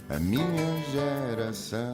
a minha geração.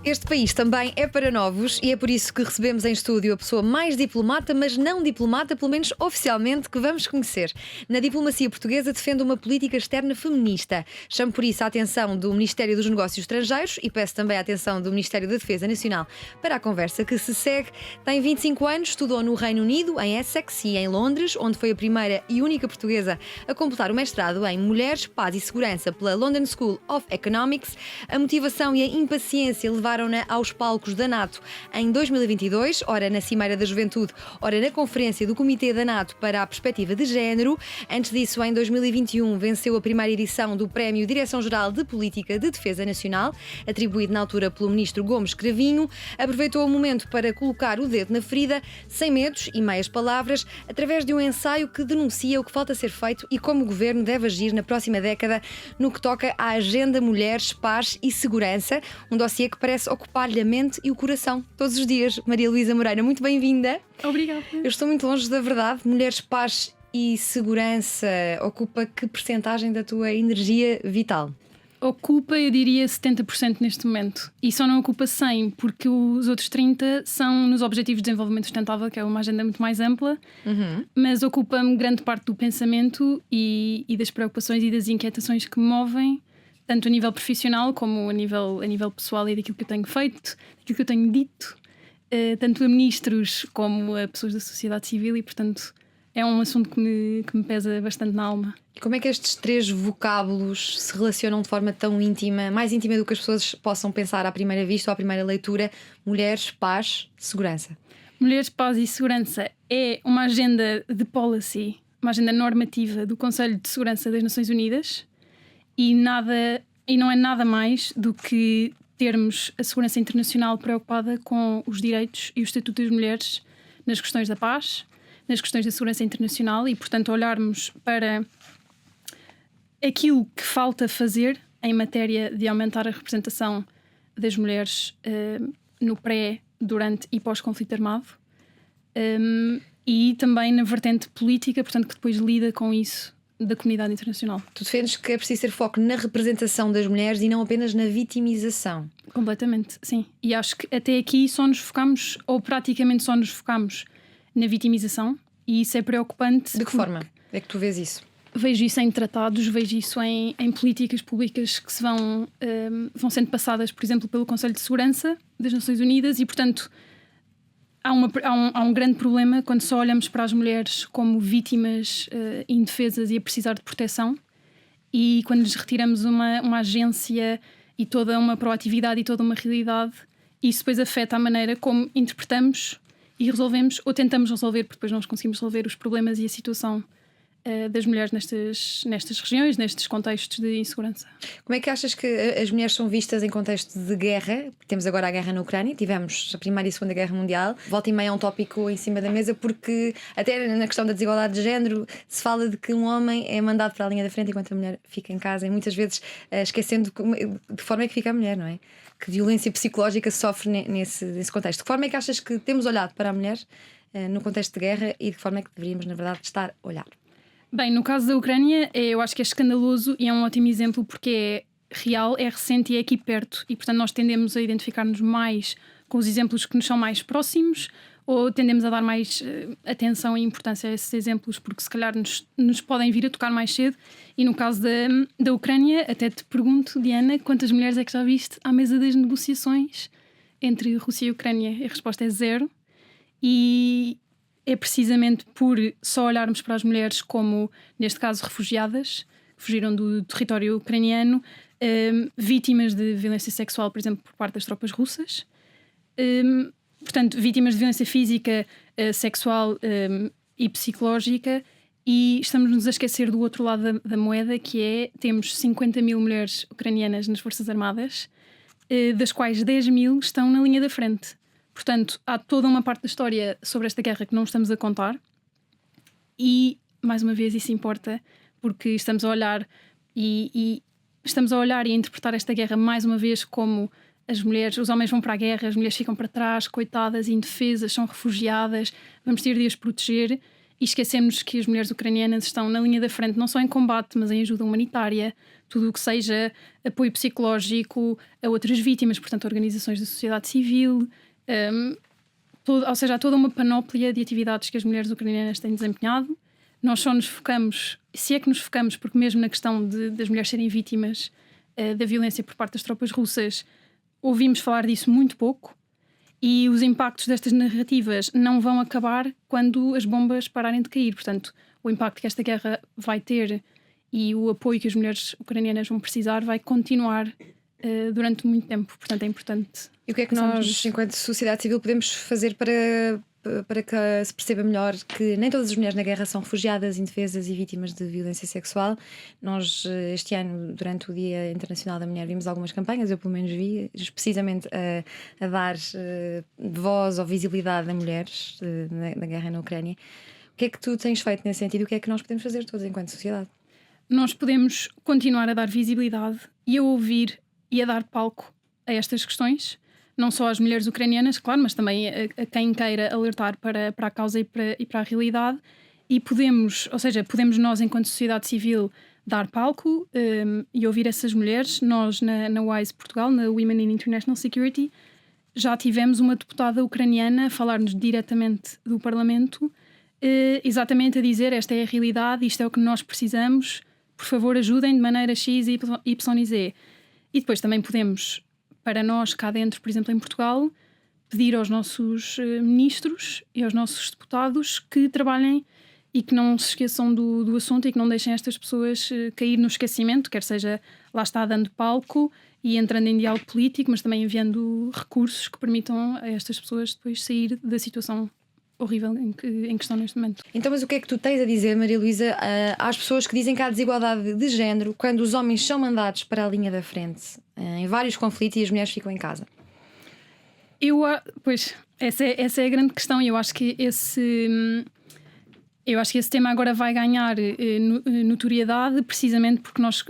Este país também é para novos e é por isso que recebemos em estúdio a pessoa mais diplomata, mas não diplomata, pelo menos oficialmente, que vamos conhecer. Na diplomacia portuguesa defende uma política externa feminista. Chamo por isso a atenção do Ministério dos Negócios Estrangeiros e peço também a atenção do Ministério da Defesa Nacional para a conversa que se segue. Tem 25 anos, estudou no Reino Unido, em Essex e em Londres, onde foi a primeira e única portuguesa a completar o mestrado em Mulheres, Paz e Segurança pela London School of Economics. A motivação e a impaciência levaram-na aos palcos da NATO em 2022, ora na Cimeira da Juventude, ora na Conferência do Comitê da NATO para a Perspectiva de Género. Antes disso, em 2021, venceu a primeira edição do Prémio Direção-Geral de Política de Defesa Nacional, atribuído na altura pelo ministro Gomes Cravinho. Aproveitou o momento para colocar o dedo na ferida, sem medos e meias palavras, através de um ensaio que denuncia o que falta ser feito e como o governo deve agir na próxima década no que toca à Agenda Mulheres, Paz e Segurança, um dossiê que parece ocupar-lhe a mente e o coração todos os dias. Maria Luísa Moreira, muito bem-vinda. Obrigada. Eu estou muito longe da verdade. Mulheres, Paz e Segurança ocupa que percentagem da tua energia vital? Ocupa, eu diria, 70% neste momento. E só não ocupa 100%, porque os outros 30% são nos Objetivos de Desenvolvimento Sustentável, que é uma agenda muito mais ampla, mas ocupa-me grande parte do pensamento e das preocupações e das inquietações que me movem, tanto a nível profissional como a nível pessoal e daquilo que eu tenho feito, daquilo que eu tenho dito, tanto a ministros como a pessoas da sociedade civil, e portanto é um assunto que me pesa bastante na alma. E como é que estes três vocábulos se relacionam de forma tão íntima, mais íntima do que as pessoas possam pensar à primeira vista ou à primeira leitura? Mulheres, Paz, Segurança. Mulheres, Paz e Segurança é uma agenda de policy, uma agenda normativa do Conselho de Segurança das Nações Unidas. E não é nada mais do que termos a segurança internacional preocupada com os direitos e o estatuto das mulheres nas questões da paz, nas questões da segurança internacional e, portanto, olharmos para aquilo que falta fazer em matéria de aumentar a representação das mulheres no pré, durante e pós-conflito armado, e também na vertente política, portanto, que depois lida com isso da comunidade internacional. Tu defendes que é preciso ter foco na representação das mulheres e não apenas na vitimização. Completamente, sim. E acho que até aqui só nos focamos, ou praticamente só nos focamos, na vitimização, e isso é preocupante. De que forma é que tu vês isso? Vejo isso em tratados, vejo isso em políticas públicas que se vão sendo passadas, por exemplo, pelo Conselho de Segurança das Nações Unidas, e portanto há um grande problema quando só olhamos para as mulheres como vítimas indefesas e a precisar de proteção, e quando lhes retiramos uma agência e toda uma proatividade e toda uma realidade, isso depois afeta a maneira como interpretamos e resolvemos, ou tentamos resolver, porque depois não conseguimos resolver os problemas e a situação das mulheres nestas regiões, nestes contextos de insegurança. Como é que achas que as mulheres são vistas em contexto de guerra? Temos agora a guerra na Ucrânia, tivemos a Primeira e a Segunda Guerra Mundial. Volta e meia é um tópico em cima da mesa, porque até na questão da desigualdade de género se fala de que um homem é mandado para a linha da frente enquanto a mulher fica em casa, e muitas vezes esquecendo de forma é que fica a mulher, não é? Que violência psicológica se sofre nesse contexto. De que forma é que achas que temos olhado para a mulher no contexto de guerra e de que forma é que deveríamos, na verdade, estar a olhar? Bem, no caso da Ucrânia, eu acho que é escandaloso e é um ótimo exemplo porque é real, é recente e é aqui perto. E, portanto, nós tendemos a identificar-nos mais com os exemplos que nos são mais próximos, ou tendemos a dar mais atenção e importância a esses exemplos porque, se calhar, nos podem vir a tocar mais cedo. E no caso da Ucrânia, até te pergunto, Diana, quantas mulheres é que já viste à mesa das negociações entre Rússia e Ucrânia? A resposta é 0. E é precisamente por só olharmos para as mulheres como, neste caso, refugiadas, que fugiram do território ucraniano, vítimas de violência sexual, por exemplo, por parte das tropas russas, portanto, vítimas de violência física, sexual e psicológica, e estamos-nos a esquecer do outro lado da moeda, que é, temos 50 mil mulheres ucranianas nas Forças Armadas, das quais 10 mil estão na linha da frente. Portanto, há toda uma parte da história sobre esta guerra que não estamos a contar, e, mais uma vez, isso importa, porque estamos a olhar e a interpretar esta guerra mais uma vez como as mulheres, os homens vão para a guerra, as mulheres ficam para trás, coitadas, indefesas, são refugiadas, vamos ter de as proteger, e esquecemos que as mulheres ucranianas estão na linha da frente, não só em combate, mas em ajuda humanitária, tudo o que seja apoio psicológico a outras vítimas, portanto, organizações da sociedade civil, ou seja, há toda uma panóplia de atividades que as mulheres ucranianas têm desempenhado. Nós só nos focamos, se é que nos focamos, porque mesmo na questão das mulheres serem vítimas da violência por parte das tropas russas, ouvimos falar disso muito pouco. E os impactos destas narrativas não vão acabar quando as bombas pararem de cair. Portanto, o impacto que esta guerra vai ter e o apoio que as mulheres ucranianas vão precisar vai continuar durante muito tempo. Portanto, é importante. E o que é que nós, enquanto sociedade civil, podemos fazer para que se perceba melhor que nem todas as mulheres na guerra são refugiadas, indefesas e vítimas de violência sexual? Nós, este ano, durante o Dia Internacional da Mulher, vimos algumas campanhas, eu pelo menos vi, precisamente a dar voz ou visibilidade a mulheres na guerra na Ucrânia. O que é que tu tens feito nesse sentido? O que é que nós podemos fazer todos enquanto sociedade? Nós podemos continuar a dar visibilidade e a ouvir e a dar palco a estas questões. Não só às mulheres ucranianas, claro, mas também a quem queira alertar para a causa e para a realidade. E podemos nós, enquanto sociedade civil, dar palco e ouvir essas mulheres. Nós, na WISE Portugal, na Women in International Security, já tivemos uma deputada ucraniana a falar-nos diretamente do Parlamento, exatamente a dizer: esta é a realidade, isto é o que nós precisamos, por favor ajudem de maneira X, Y e Z. E depois também podemos, para nós cá dentro, por exemplo em Portugal, pedir aos nossos ministros e aos nossos deputados que trabalhem e que não se esqueçam do assunto e que não deixem estas pessoas cair no esquecimento, quer seja, lá está, dando palco e entrando em diálogo político, mas também enviando recursos que permitam a estas pessoas depois sair da situação horrível em que estão neste momento. Então, mas o que é que tu tens a dizer, Maria Luísa, às pessoas que dizem que há desigualdade de género quando os homens são mandados para a linha da frente em vários conflitos e as mulheres ficam em casa? Pois, essa é a grande questão, e eu acho que esse tema agora vai ganhar notoriedade precisamente porque nós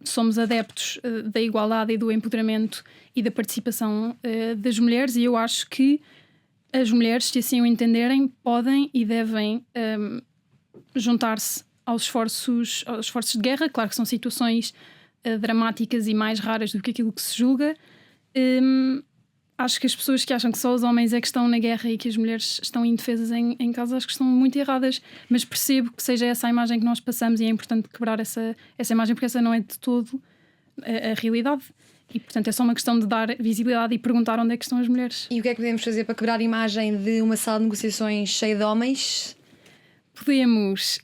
somos adeptos da igualdade e do empoderamento e da participação das mulheres, e eu acho que as mulheres, se assim o entenderem, podem e devem juntar-se aos esforços de guerra. Claro que são situações dramáticas e mais raras do que aquilo que se julga. Acho que as pessoas que acham que só os homens é que estão na guerra e que as mulheres estão indefesas em casa, acho que estão muito erradas, mas percebo que seja essa a imagem que nós passamos, e é importante quebrar essa imagem, porque essa não é de todo a realidade. E, portanto, é só uma questão de dar visibilidade e perguntar onde é que estão as mulheres. E o que é que podemos fazer para quebrar a imagem de uma sala de negociações cheia de homens? Podemos...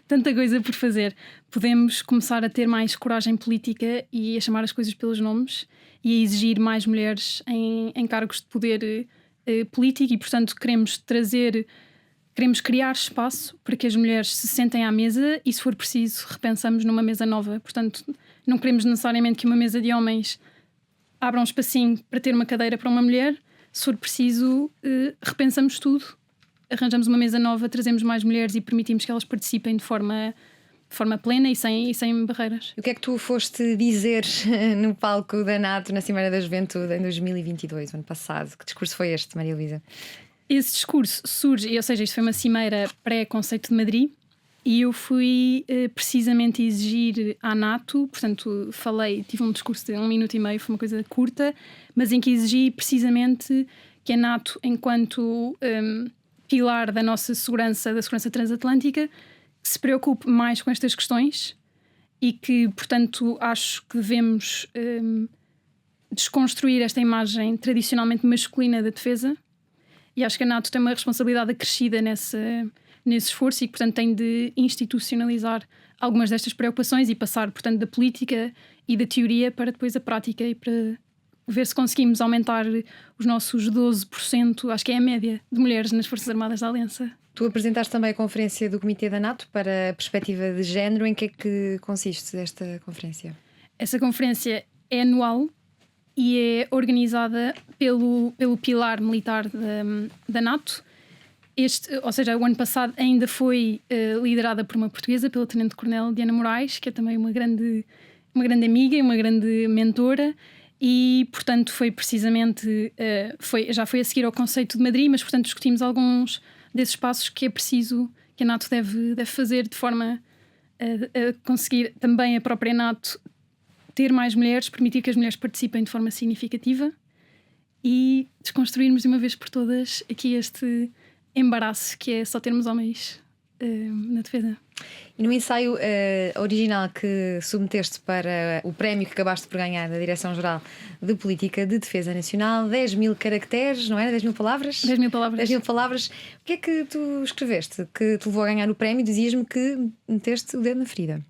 tanta coisa por fazer. Podemos começar a ter mais coragem política e a chamar as coisas pelos nomes e a exigir mais mulheres em cargos de poder político, e, portanto, queremos criar espaço para que as mulheres se sentem à mesa e, se for preciso, repensamos numa mesa nova. Portanto, não queremos necessariamente que uma mesa de homens abra um espacinho para ter uma cadeira para uma mulher. Se for preciso, repensamos tudo, arranjamos uma mesa nova, trazemos mais mulheres e permitimos que elas participem de forma plena e sem barreiras. O que é que tu foste dizer no palco da NATO na Cimeira da Juventude em 2022, o ano passado? Que discurso foi este, Maria Luísa? Esse discurso surge, ou seja, isto foi uma cimeira pré-Conceito de Madrid, e eu fui precisamente exigir à NATO, portanto tive um discurso de 1 minuto e meio, foi uma coisa curta, mas em que exigi precisamente que a NATO, enquanto pilar da nossa segurança, da segurança transatlântica, se preocupe mais com estas questões, e que, portanto, acho que devemos desconstruir esta imagem tradicionalmente masculina da defesa, e acho que a NATO tem uma responsabilidade acrescida nesse esforço, e que, portanto, tem de institucionalizar algumas destas preocupações e passar, portanto, da política e da teoria para depois a prática, e para ver se conseguimos aumentar os nossos 12%, acho que é a média, de mulheres nas Forças Armadas da Aliança. Tu apresentaste também a conferência do Comitê da NATO para a perspectiva de género. Em que é que consiste esta conferência? Essa conferência é anual e é organizada pelo pilar militar da NATO. Ou seja, o ano passado ainda foi liderada por uma portuguesa, pela Tenente-Coronel Diana Moraes, que é também uma grande amiga e uma grande mentora. E, portanto, foi precisamente já foi a seguir ao Conceito de Madrid, mas, portanto, discutimos alguns desses passos que é preciso, que a NATO deve fazer de forma a conseguir também a própria NATO ter mais mulheres, permitir que as mulheres participem de forma significativa e desconstruirmos de uma vez por todas aqui este embaraço que é só termos homens na defesa. E no ensaio original que submeteste para o prémio que acabaste por ganhar da Direção-Geral de Política de Defesa Nacional, 10.000 caracteres, não era? 10.000 palavras? 10.000 palavras. 10.000 palavras. O que é que tu escreveste que te levou a ganhar o prémio? Dizias-me que meteste o dedo na ferida.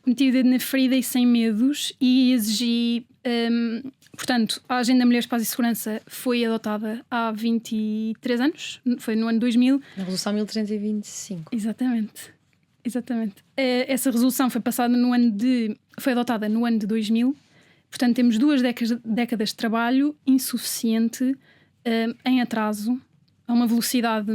Meti o dedo na ferida e sem medos e exigi... portanto, a Agenda Mulheres, Paz e Segurança foi adotada há 23 anos, foi no ano 2000. Na Resolução 1325. Exatamente. Essa resolução foi foi adotada no ano de 2000. Portanto, temos 2 décadas de trabalho insuficiente, em atraso, a uma velocidade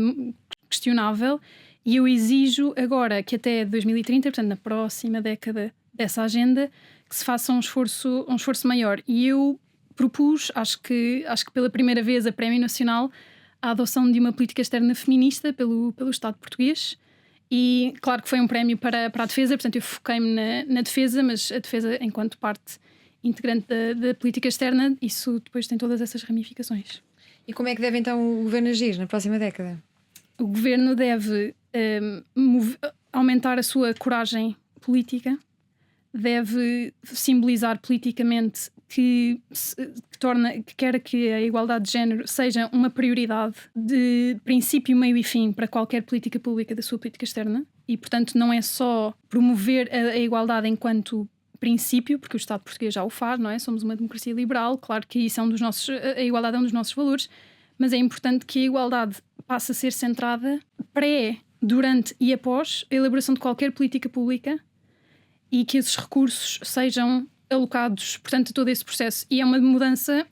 questionável. E eu exijo agora que até 2030, portanto, na próxima década dessa agenda, que se faça um esforço maior. E eu propus, acho que pela primeira vez, a Prémio Nacional, a adoção de uma política externa feminista pelo Estado português. E claro que foi um prémio para a defesa, portanto eu foquei-me na defesa, mas a defesa enquanto parte integrante da política externa, isso depois tem todas essas ramificações. E como é que deve então o Governo agir na próxima década? O Governo deve aumentar a sua coragem política, deve simbolizar politicamente que quer que a igualdade de género seja uma prioridade de princípio, meio e fim para qualquer política pública da sua política externa e, portanto, não é só promover a igualdade enquanto princípio, porque o Estado português já o faz, não é? Somos uma democracia liberal, claro que isso a igualdade é um dos nossos valores, mas é importante que a igualdade passe a ser centrada pré, durante e após a elaboração de qualquer política pública e que esses recursos sejam alocados, portanto, a todo esse processo. E é uma mudança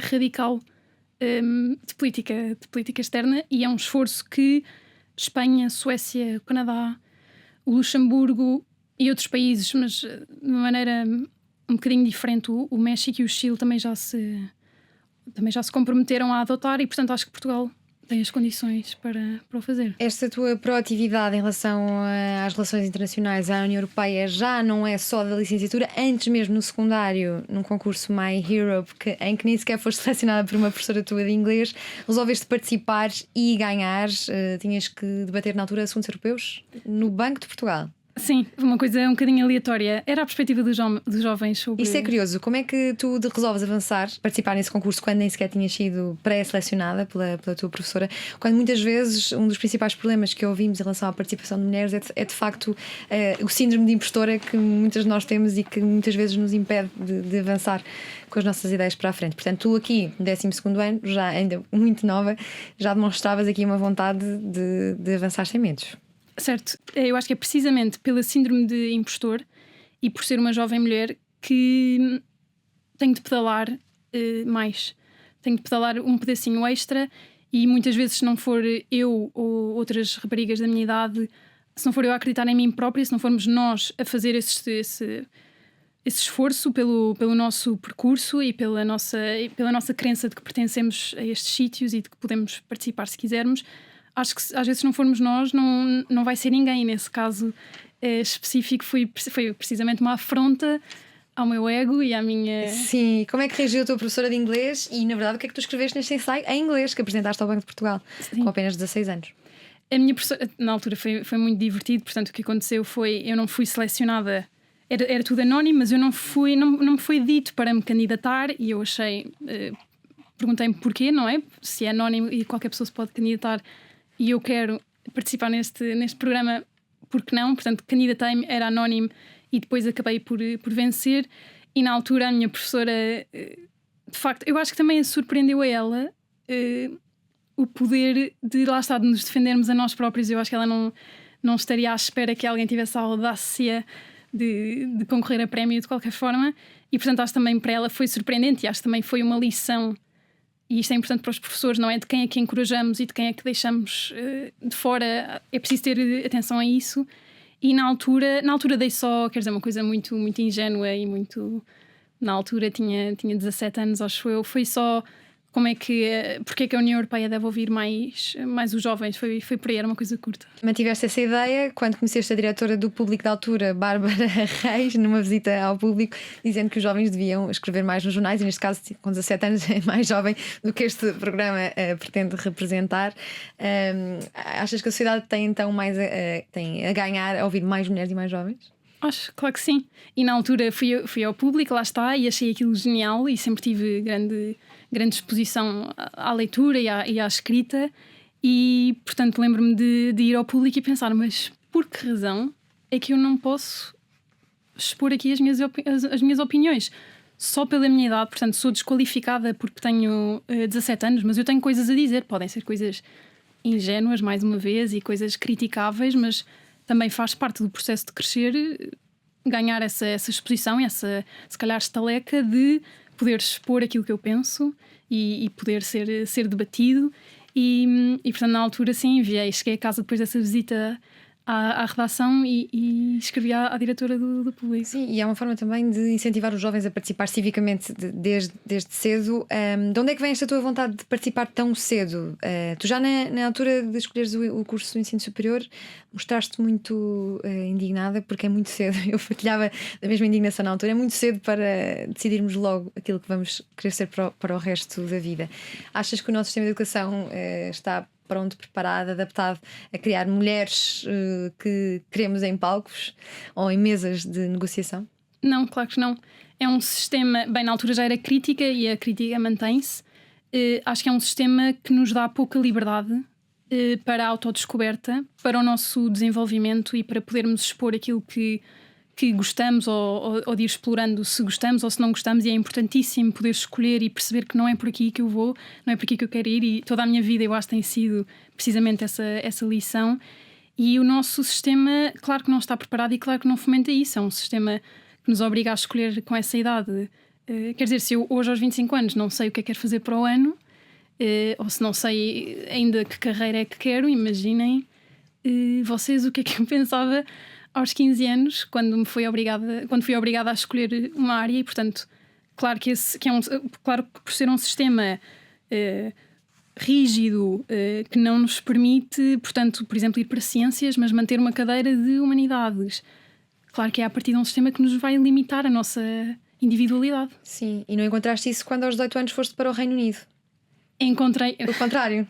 radical de política externa e é um esforço que Espanha, Suécia, o Canadá, o Luxemburgo e outros países, mas de uma maneira um bocadinho diferente, o México e o Chile também já se comprometeram a adotar e, portanto, acho que Portugal tem as condições para o fazer. Esta tua proatividade em relação às relações internacionais à União Europeia já não é só da licenciatura, antes mesmo no secundário, num concurso My Hero, em que nem sequer foste selecionada por uma professora tua de inglês, resolveste participar e ganhar. Tinhas que debater na altura assuntos europeus no Banco de Portugal. Sim, uma coisa um bocadinho aleatória. Era a perspectiva dos jovens sobre... Isso é curioso. Como é que tu resolves avançar, participar nesse concurso quando nem sequer tinhas sido pré-selecionada pela tua professora? Quando muitas vezes um dos principais problemas que ouvimos em relação à participação de mulheres é de facto o síndrome de impostora que muitas de nós temos e que muitas vezes nos impede de avançar com as nossas ideias para a frente. Portanto, tu aqui, no 12º ano, já ainda muito nova, já demonstravas aqui uma vontade de avançar sem medos. Certo, eu acho que é precisamente pela síndrome de impostor e por ser uma jovem mulher que tenho de pedalar mais. Tenho de pedalar um pedacinho extra e muitas vezes, se não for eu ou outras raparigas da minha idade, se não for eu a acreditar em mim própria, se não formos nós a fazer esse esforço pelo nosso percurso e pela nossa crença de que pertencemos a estes sítios e de que podemos participar se quisermos, acho que às vezes, se não formos nós, não vai ser ninguém. Nesse caso específico, foi precisamente uma afronta ao meu ego e à minha... Sim, como é que reagiu a tua professora de inglês? E, na verdade, o que é que tu escreveste neste ensaio em inglês que apresentaste ao Banco de Portugal? Sim. Com apenas 16 anos? A minha professora, na altura, foi muito divertido. Portanto, o que aconteceu foi... Eu não fui selecionada... Era tudo anónimo, mas eu não me foi dito para me candidatar e eu achei... Perguntei-me porquê, não é? Se é anónimo e qualquer pessoa se pode candidatar e eu quero participar neste programa, por que não? Portanto, candidatei-me, era anónimo e depois acabei por vencer. E na altura a minha professora, de facto, eu acho que também a surpreendeu a ela o poder de, lá está, de nos defendermos a nós próprios. Eu acho que ela não estaria à espera que alguém tivesse a audácia de concorrer a prémio de qualquer forma. E portanto acho que também para ela foi surpreendente e acho que também foi uma lição. E isto é importante para os professores, não é? De quem é que encorajamos e de quem é que deixamos de fora. É preciso ter atenção a isso. E na altura dei só, quer dizer, uma coisa muito, muito ingênua e muito... Na altura tinha 17 anos, acho eu. Foi só porque é que a União Europeia deve ouvir mais os jovens. Foi por aí, era uma coisa curta. Mantiveste essa ideia quando conheceste a diretora do Público da altura, Bárbara Reis, numa visita ao público, dizendo que os jovens deviam escrever mais nos jornais, e neste caso, com 17 anos, é mais jovem do que este programa pretende representar. Achas que a sociedade tem então tem a ganhar a ouvir mais mulheres e mais jovens? Acho, claro que sim. E na altura fui ao público, lá está, e achei aquilo genial, e sempre tive grande exposição à leitura e à escrita, e portanto lembro-me de ir ao público e pensar, mas por que razão é que eu não posso expor aqui as minhas opiniões? Só pela minha idade, portanto sou desqualificada porque tenho 17 anos, mas eu tenho coisas a dizer. Podem ser coisas ingênuas, mais uma vez, e coisas criticáveis, mas também faz parte do processo de crescer, ganhar essa exposição e se calhar, estaleca de poder expor aquilo que eu penso e poder ser debatido. E portanto, na altura, sim, cheguei a casa depois dessa visita à redação e escrevi à diretora do Público. Sim, e é uma forma também de incentivar os jovens a participar civicamente desde cedo. De onde é que vem esta tua vontade de participar tão cedo? Tu já na altura de escolheres o curso do ensino superior mostraste muito indignada, porque é muito cedo. Eu partilhava da mesma indignação na altura. É muito cedo para decidirmos logo aquilo que vamos querer ser para o resto da vida. Achas que o nosso sistema de educação está pronto, preparado, adaptado a criar mulheres que queremos em palcos ou em mesas de negociação? Não, claro que não. É um sistema, bem, na altura já era crítica e a crítica mantém-se. Acho que é um sistema que nos dá pouca liberdade para a autodescoberta, para o nosso desenvolvimento e para podermos expor aquilo que gostamos ou de ir explorando se gostamos ou se não gostamos, e é importantíssimo poder escolher e perceber que não é por aqui que eu vou, não é por aqui que eu quero ir, e toda a minha vida eu acho que tem sido precisamente essa lição. E o nosso sistema, claro que não está preparado e claro que não fomenta isso. É um sistema que nos obriga a escolher com essa idade. Quer dizer, se eu hoje aos 25 anos não sei o que é que quero fazer para o ano, ou se não sei ainda que carreira é que quero, imaginem vocês o que é que eu pensava aos 15 anos, quando fui obrigada a escolher uma área. E portanto, claro que claro que por ser um sistema rígido, que não nos permite, portanto, por exemplo, ir para ciências, mas manter uma cadeira de humanidades, claro que é a partir de um sistema que nos vai limitar a nossa individualidade. Sim, e não encontraste isso quando aos 18 anos foste para o Reino Unido? Encontrei. O contrário.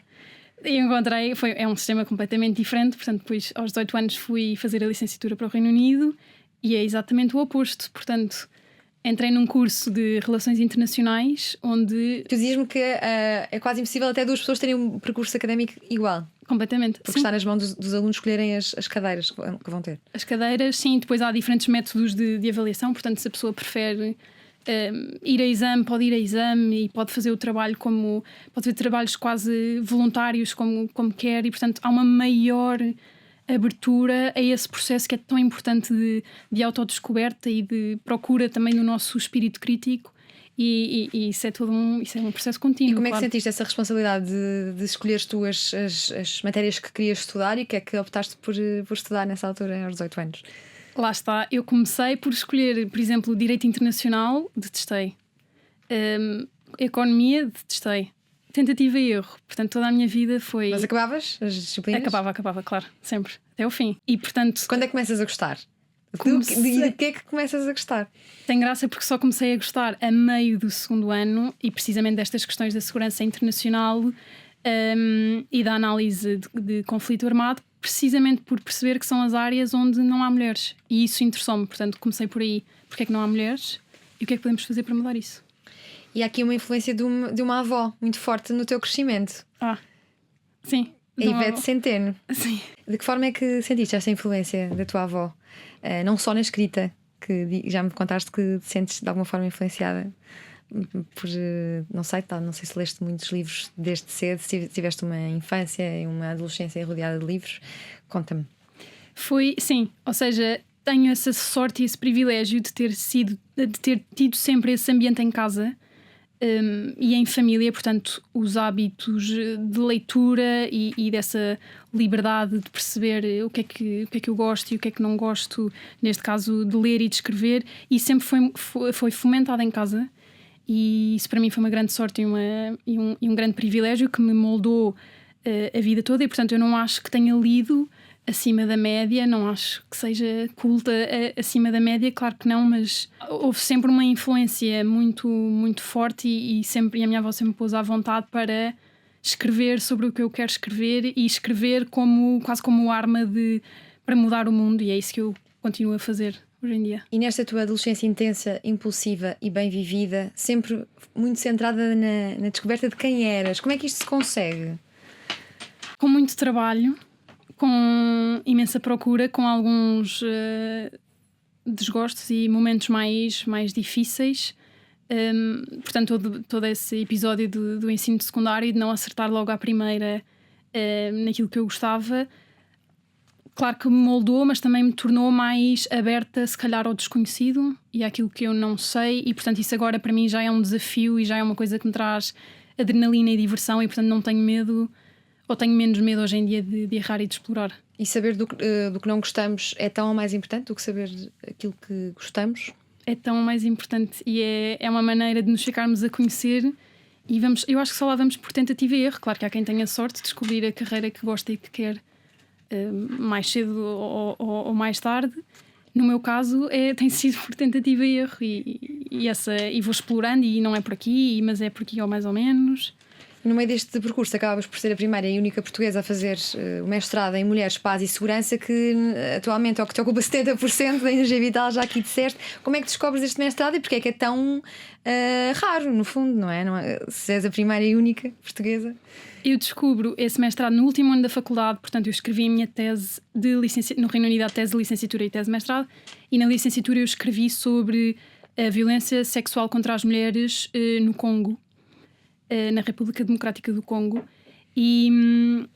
É um sistema completamente diferente. Portanto, depois aos 18 anos fui fazer a licenciatura para o Reino Unido e é exatamente o oposto. Portanto, entrei num curso de Relações Internacionais onde... Tu dizias-me que é quase impossível até duas pessoas terem um percurso académico igual. Completamente. Porque está nas mãos dos alunos escolherem as cadeiras que vão ter. As cadeiras, sim. Depois há diferentes métodos de avaliação. Portanto, se a pessoa prefere ir a exame, pode ir a exame e pode fazer o trabalho pode fazer trabalhos quase voluntários como quer, e portanto há uma maior abertura a esse processo que é tão importante de autodescoberta e de procura também do nosso espírito crítico, e isso é um processo contínuo. E como é que claro. sentiste essa responsabilidade de escolheres tu as matérias que querias estudar, e o que é que optaste por estudar nessa altura, aos 18 anos? Lá está, eu comecei por escolher, por exemplo, Direito Internacional, detestei. Economia, detestei. Tentativa e erro. Portanto, toda a minha vida foi... Mas acabavas as disciplinas? Acabava, claro, sempre, até ao fim. E portanto... Quando é que começas a gostar? Comecei... De que é que começas a gostar? Tem graça porque só comecei a gostar a meio do segundo ano, e precisamente destas questões da segurança internacional e da análise de conflito armado, precisamente por perceber que são as áreas onde não há mulheres. E isso interessou-me, portanto comecei por aí. Porque é que não há mulheres e o que é que podemos fazer para mudar isso? E há aqui uma influência de uma avó muito forte no teu crescimento. Sim. A Ivete Centeno. Sim. De que forma é que sentiste esta influência da tua avó? Não só na escrita, que já me contaste que te sentes de alguma forma influenciada por, não sei se leste muitos livros desde cedo, se tiveste uma infância e uma adolescência rodeada de livros. Conta-me. Sim, ou seja, tenho essa sorte e esse privilégio de ter tido sempre esse ambiente em casa e em família, portanto os hábitos de leitura e dessa liberdade de perceber o que é que eu gosto e o que é que não gosto, neste caso de ler e de escrever, e sempre foi fomentado em casa. E isso para mim foi uma grande sorte e um grande privilégio que me moldou a vida toda, e portanto eu não acho que tenha lido acima da média, não acho que seja culta acima da média, claro que não, mas houve sempre uma influência muito, muito forte e a minha avó sempre me pôs à vontade para escrever sobre o que eu quero escrever e escrever quase como arma para mudar o mundo, e é isso que eu continuo a fazer hoje em dia. E nesta tua adolescência intensa, impulsiva e bem vivida, sempre muito centrada na descoberta de quem eras, como é que isto se consegue? Com muito trabalho, com imensa procura, com alguns desgostos e momentos mais difíceis. Portanto, todo esse episódio do ensino secundário e de não acertar logo à primeira naquilo que eu gostava, claro que me moldou, mas também me tornou mais aberta, se calhar, ao desconhecido e àquilo que eu não sei, e portanto isso agora para mim já é um desafio e já é uma coisa que me traz adrenalina e diversão, e portanto não tenho medo, ou tenho menos medo hoje em dia de errar e de explorar. E saber do que não gostamos é tão mais importante do que saber aquilo que gostamos? É tão mais importante, e é uma maneira de nos ficarmos a conhecer, e eu acho que só lá vamos por tentativa e erro. Claro que há quem tenha sorte de descobrir a carreira que gosta e que quer mais cedo ou mais tarde. No meu caso tem sido por tentativa e erro, e vou explorando, e não é por aqui, mas é por aqui ou mais ou menos. No meio deste percurso acabas por ser a primeira e única portuguesa a fazer o mestrado em Mulheres, Paz e Segurança, que atualmente é o que te ocupa 70% da energia vital, já aqui disseste. Como é que descobres este mestrado e porque é que é tão raro, no fundo, não é? Se és a primeira e única portuguesa. Eu descubro esse mestrado no último ano da faculdade, portanto eu escrevi a minha tese no Reino Unido, a tese de licenciatura e tese de mestrado, e na licenciatura eu escrevi sobre a violência sexual contra as mulheres no Congo, na República Democrática do Congo, e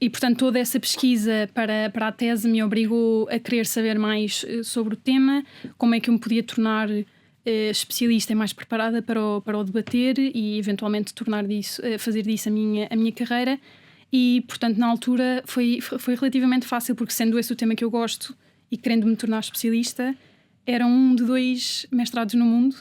portanto toda essa pesquisa para a tese me obrigou a querer saber mais sobre o tema, como é que eu me podia tornar especialista e mais preparada para o debater e eventualmente fazer disso a minha carreira. E portanto na altura foi relativamente fácil, porque sendo esse o tema que eu gosto e querendo me tornar especialista, era um de 2 mestrados no mundo,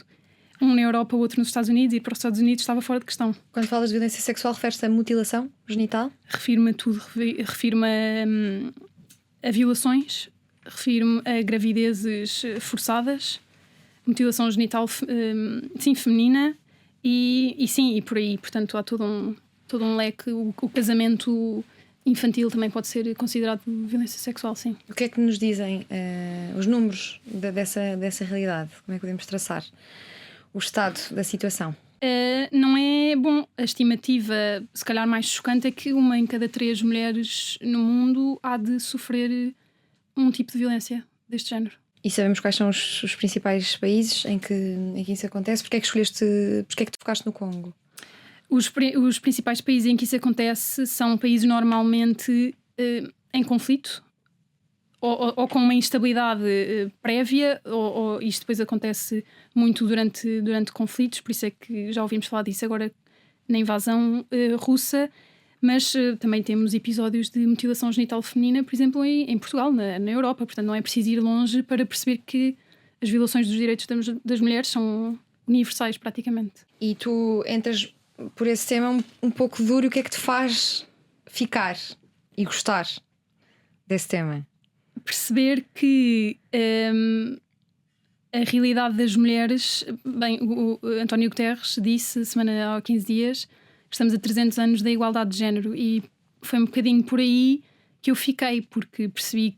um na Europa, o outro nos Estados Unidos, e para os Estados Unidos estava fora de questão. Quando falas de violência sexual, referes-te a mutilação genital? Refiro-me a tudo, refiro-me a violações, refiro-me a gravidezes forçadas, mutilação genital feminina e por aí. Portanto há todo um leque. O casamento infantil também pode ser considerado violência sexual, sim. O que é que nos dizem os números dessa realidade? Como é que podemos traçar o estado da situação? Não é bom. A estimativa, se calhar mais chocante, é que 1 em cada 3 mulheres no mundo há de sofrer um tipo de violência deste género. E sabemos quais são os principais países em que isso acontece? Porque é que tu focaste no Congo? Os principais países em que isso acontece são países normalmente em conflito, ou com uma instabilidade prévia, ou isto depois acontece muito durante conflitos, por isso é que já ouvimos falar disso agora na invasão russa, mas também temos episódios de mutilação genital feminina, por exemplo, em Portugal, na Europa. Portanto, não é preciso ir longe para perceber que as violações dos direitos das mulheres são universais, praticamente. E tu entras por esse tema um pouco duro. O que é que te faz ficar e gostar desse tema? Perceber que a realidade das mulheres... Bem, o António Guterres disse há 15 dias... Estamos a 300 anos da igualdade de género, e foi um bocadinho por aí que eu fiquei, porque percebi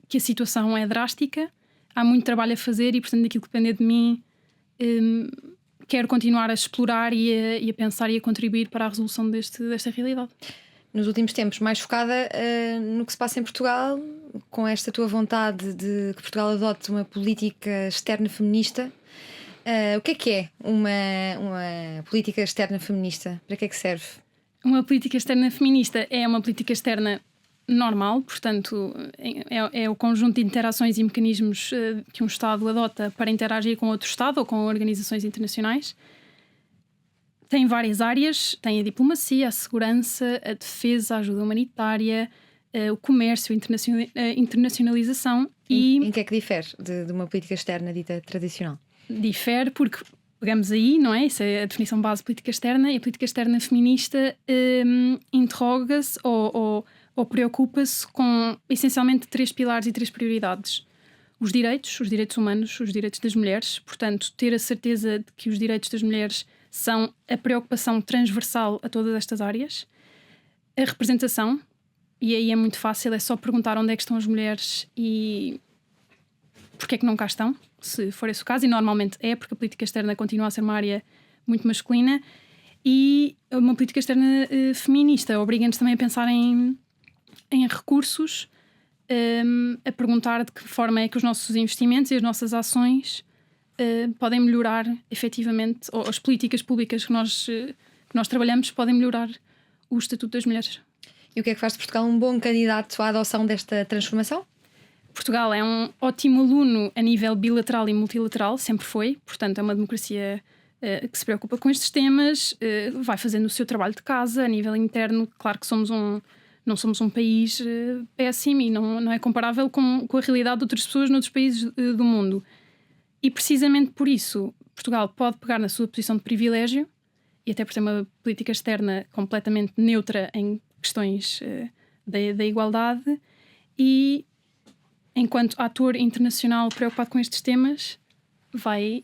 que a situação é drástica, há muito trabalho a fazer, e portanto daquilo que depende de mim quero continuar a explorar e a pensar e a contribuir para a resolução desta realidade. Nos últimos tempos, mais focada no que se passa em Portugal, com esta tua vontade de que Portugal adote uma política externa feminista. O que é uma política externa feminista? Para que é que serve? Uma política externa feminista é uma política externa normal, portanto é o conjunto de interações e mecanismos que um Estado adota para interagir com outro Estado ou com organizações internacionais. Tem várias áreas, tem a diplomacia, a segurança, a defesa, a ajuda humanitária, o comércio, a internacionalização. Em que é que difere de uma política externa dita tradicional? Difere porque pegamos aí, não é? Isso é a definição base de política externa, e a política externa feminista interroga-se ou preocupa-se com essencialmente 3 pilares e 3 prioridades. Os direitos humanos, os direitos das mulheres, portanto, ter a certeza de que os direitos das mulheres são a preocupação transversal a todas estas áreas. A representação, e aí é muito fácil, é só perguntar onde é que estão as mulheres e porque é que não cá estão, se for esse o caso, e normalmente é, porque a política externa continua a ser uma área muito masculina, e uma política externa feminista obriga-nos também a pensar em recursos, a perguntar de que forma é que os nossos investimentos e as nossas ações podem melhorar efetivamente, ou as políticas públicas que nós trabalhamos podem melhorar o estatuto das mulheres. E o que é que faz de Portugal um bom candidato à adoção desta transformação? Portugal é um ótimo aluno a nível bilateral e multilateral, sempre foi, portanto é uma democracia que se preocupa com estes temas, vai fazendo o seu trabalho de casa a nível interno. Claro que não somos um país péssimo e não é comparável com a realidade de outras pessoas noutros países do mundo. E precisamente por isso Portugal pode pegar na sua posição de privilégio, e até por ter uma política externa completamente neutra em questões da igualdade, e enquanto ator internacional preocupado com estes temas, vai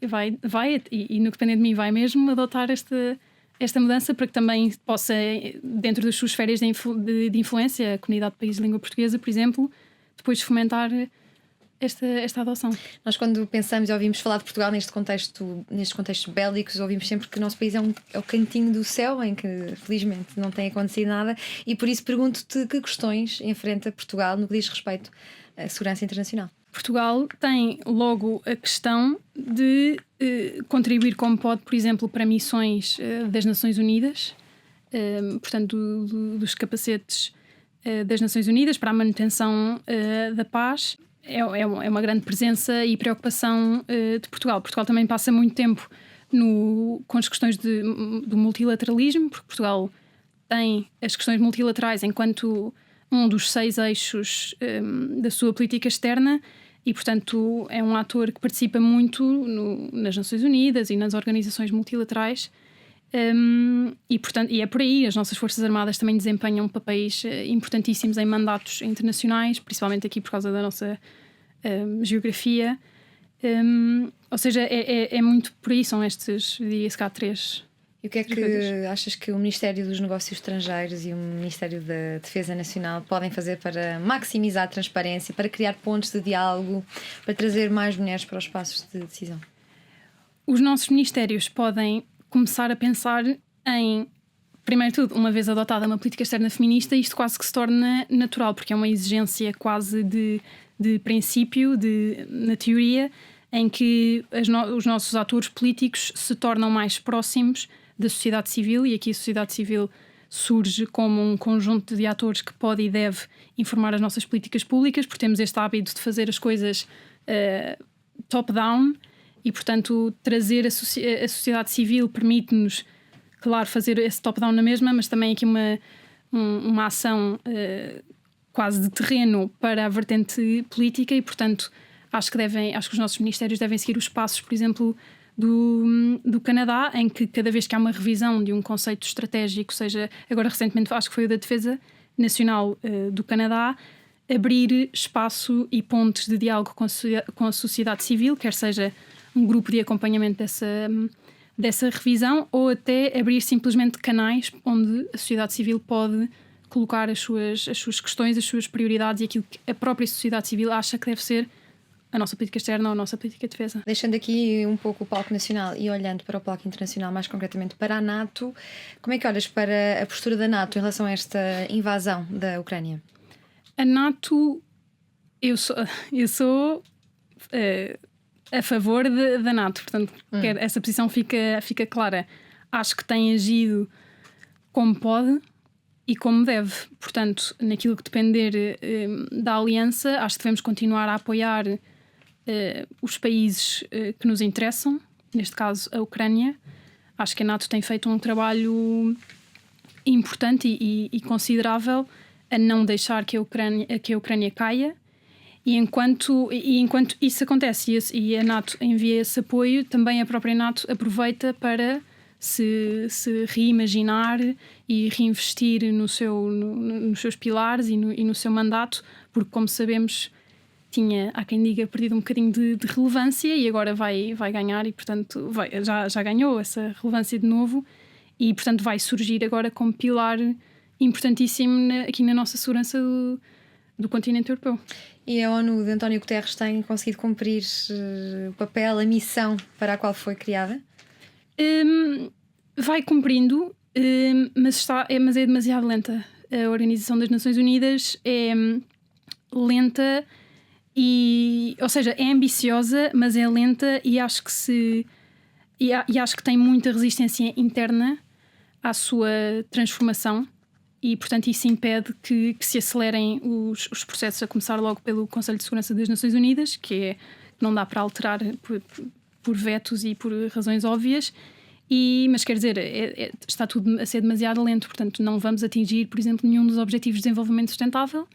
e no que depender de mim vai mesmo adotar esta mudança para que também possa, dentro das suas esferas de influência, a comunidade de países de língua portuguesa, por exemplo, depois fomentar esta adoção. Nós, quando pensamos e ouvimos falar de Portugal nestes contextos bélicos, ouvimos sempre que o nosso país é o cantinho do céu em que, felizmente, não tem acontecido nada, e por isso pergunto-te que questões enfrenta Portugal no que diz respeito à segurança internacional. Portugal tem logo a questão de contribuir como pode, por exemplo, para missões das Nações Unidas, portanto, dos capacetes das Nações Unidas para a manutenção da paz. É uma grande presença e preocupação de Portugal. Portugal também passa muito tempo com as questões do multilateralismo, porque Portugal tem as questões multilaterais enquanto um dos 6 eixos da sua política externa, e, portanto, é um ator que participa muito nas Nações Unidas e nas organizações multilaterais. E é por aí, as nossas Forças Armadas também desempenham papéis importantíssimos em mandatos internacionais, principalmente aqui por causa da nossa geografia. Ou seja, é muito por aí, são estes, diria-se cá, 3. E o que é que achas que o Ministério dos Negócios Estrangeiros e o Ministério da Defesa Nacional podem fazer para maximizar a transparência, para criar pontos de diálogo, para trazer mais mulheres para os espaços de decisão? Os nossos ministérios podem começar a pensar em, primeiro de tudo, uma vez adotada uma política externa feminista, isto quase que se torna natural, porque é uma exigência quase de princípio, na teoria, em que os nossos atores políticos se tornam mais próximos da sociedade civil, e aqui a sociedade civil surge como um conjunto de atores que pode e deve informar as nossas políticas públicas, porque temos este hábito de fazer as coisas top-down, e, portanto, trazer a sociedade civil permite-nos, claro, fazer esse top-down na mesma, mas também aqui uma ação quase de terreno para a vertente política, e, portanto, acho que os nossos ministérios devem seguir os passos, por exemplo, do Canadá, em que cada vez que há uma revisão de um conceito estratégico, seja agora recentemente acho que foi o da Defesa Nacional do Canadá, abrir espaço e pontes de diálogo com a sociedade civil, quer seja um grupo de acompanhamento dessa revisão, ou até abrir simplesmente canais onde a sociedade civil pode colocar as suas questões, as suas prioridades e aquilo que a própria sociedade civil acha que deve ser a nossa política externa ou a nossa política de defesa. Deixando aqui um pouco o palco nacional e olhando para o palco internacional, mais concretamente para a NATO, como é que olhas para a postura da NATO em relação a esta invasão da Ucrânia? A NATO, eu sou a favor da NATO, portanto, essa posição fica clara. Acho que tem agido como pode e como deve. Portanto, naquilo que depender da aliança, acho que devemos continuar a apoiar os países que nos interessam, neste caso a Ucrânia. Acho que a NATO tem feito um trabalho importante e considerável a não deixar que a Ucrânia caia, E enquanto isso acontece e a NATO envia esse apoio, também a própria NATO aproveita para se reimaginar e reinvestir nos seus pilares e no seu mandato, porque, como sabemos, há quem diga, perdido um bocadinho de relevância e agora vai ganhar e, portanto, já ganhou essa relevância de novo e, portanto, vai surgir agora como pilar importantíssimo aqui na nossa segurança do continente europeu. E a ONU de António Guterres tem conseguido cumprir o papel, a missão para a qual foi criada? Vai cumprindo, mas é demasiado lenta. A Organização das Nações Unidas é lenta ou seja, é ambiciosa, mas é lenta e acho que tem muita resistência interna à sua transformação e, portanto, isso impede que se acelerem os processos, a começar logo pelo Conselho de Segurança das Nações Unidas, que não dá para alterar por vetos e por razões óbvias. Mas quer dizer, está tudo a ser demasiado lento, portanto não vamos atingir, por exemplo, nenhum dos Objetivos de Desenvolvimento Sustentável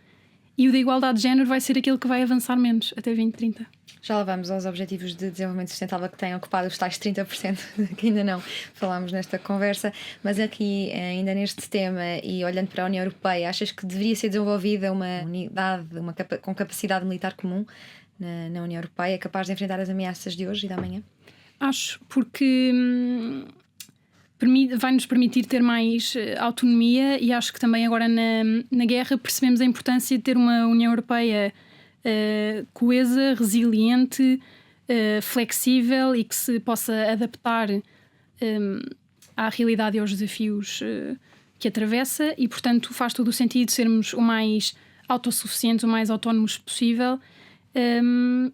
e o da igualdade de género vai ser aquele que vai avançar menos até 2030. Já lá vamos aos Objetivos de Desenvolvimento Sustentável que têm ocupado os tais 30% que ainda não falámos nesta conversa, mas aqui ainda neste tema e olhando para a União Europeia, achas que deveria ser desenvolvida uma unidade com capacidade militar comum na União Europeia, capaz de enfrentar as ameaças de hoje e da amanhã? Acho, porque vai-nos permitir ter mais autonomia e acho que também agora na guerra percebemos a importância de ter uma União Europeia coesa, resiliente, flexível e que se possa adaptar à realidade e aos desafios que atravessa e, portanto, faz todo o sentido sermos o mais autossuficientes, o mais autónomos possível.